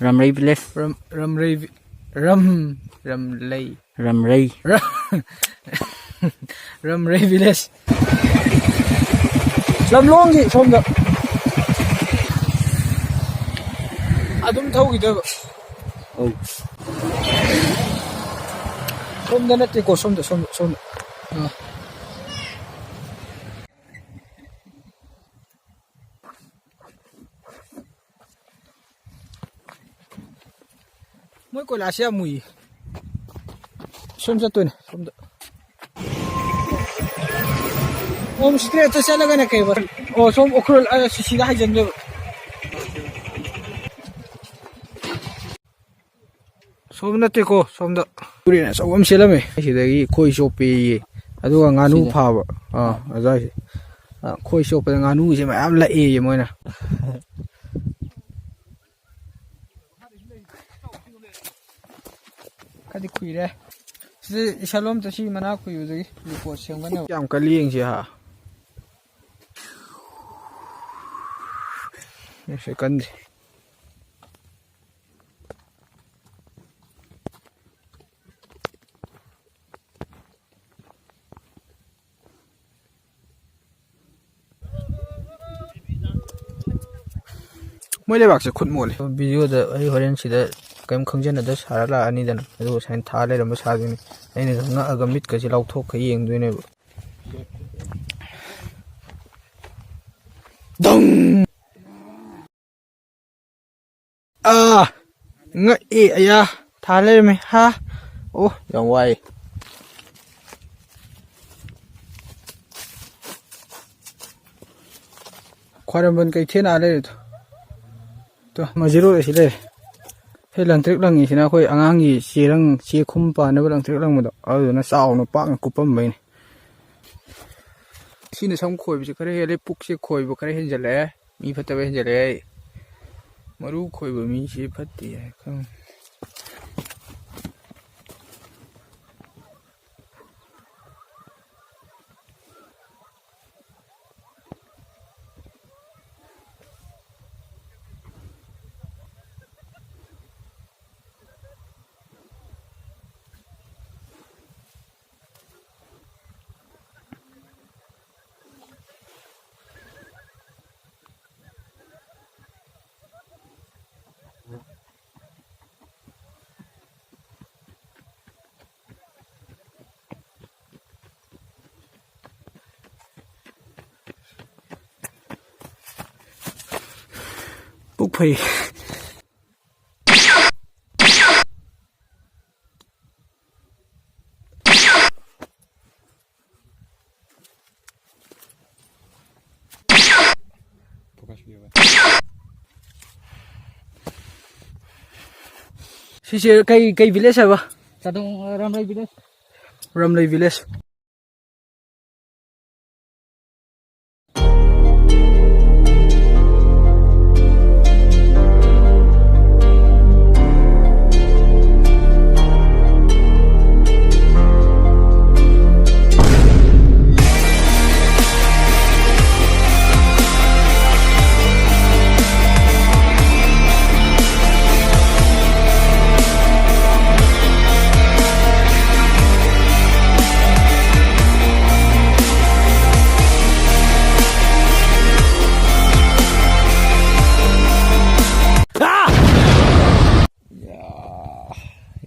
Ramrei Village. Ramrei Ramrei Village. Lam longi somda. Adum thawgidaba. Oh. Somda natte ko somda. Moi ko la sia mui. Somda to ne, somda. Om straight sa laga na kay ba. Oh, som okrol sida hay janle. Somda te ko, somda. Puri na sawam selame. Sidagi khoi sopi aduga nganu phaba. Azai. Khoi sopa nganu se mayam la e moina. Kadi kuire. Shalom tashi mana kuyu dagi report sengana. Yam kalieng si ha. Second. Moi le bak se khut mo le video da ai horen sida kaim khangjan da sara la ani dan adu sain tha le ram sa dini aina nga aga mit ka si lau thok ka yeng duine dong nga e aya tha le me ha oh yang wai khwaram ban kai thena le to majiro si le he lang trek lang isina khoi angangi chirang chi khum pa na lang trek lang mo adu na saw no pa kupam mai sine sam khoi bi kare hele puk se khoi bu kare henjale mi phata be henjale maru khoi bu mi si phatti khang Pukpai Sisi kai village apa? Sadong Ramrei Village. Ramrei Village.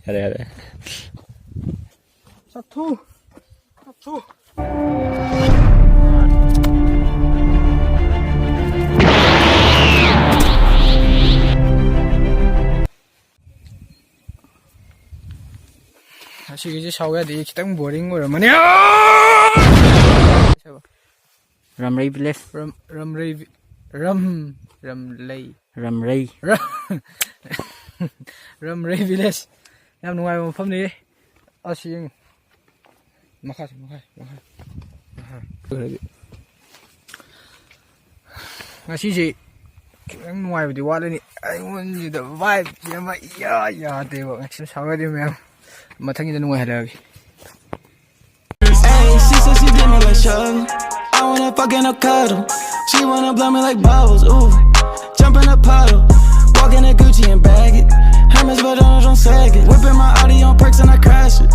Ada. Satu. Asyik je sawa di kita boring orang mana? Ramrei Village. Ramrei Village. Yang nungai mafam ni asyik makai. Ngasih je yang nungai di wala ni, ayun je the vibe yang ya dewa ngasih sawa dia memang matang itu nungai lagi. She said she did me like Shug. I wanna fuck in a cuddle. She wanna blow me like bubbles. Ooh, jump in a puddle, walk in a Gucci and bag it. second. Whipping my Audi on perks and I crash it.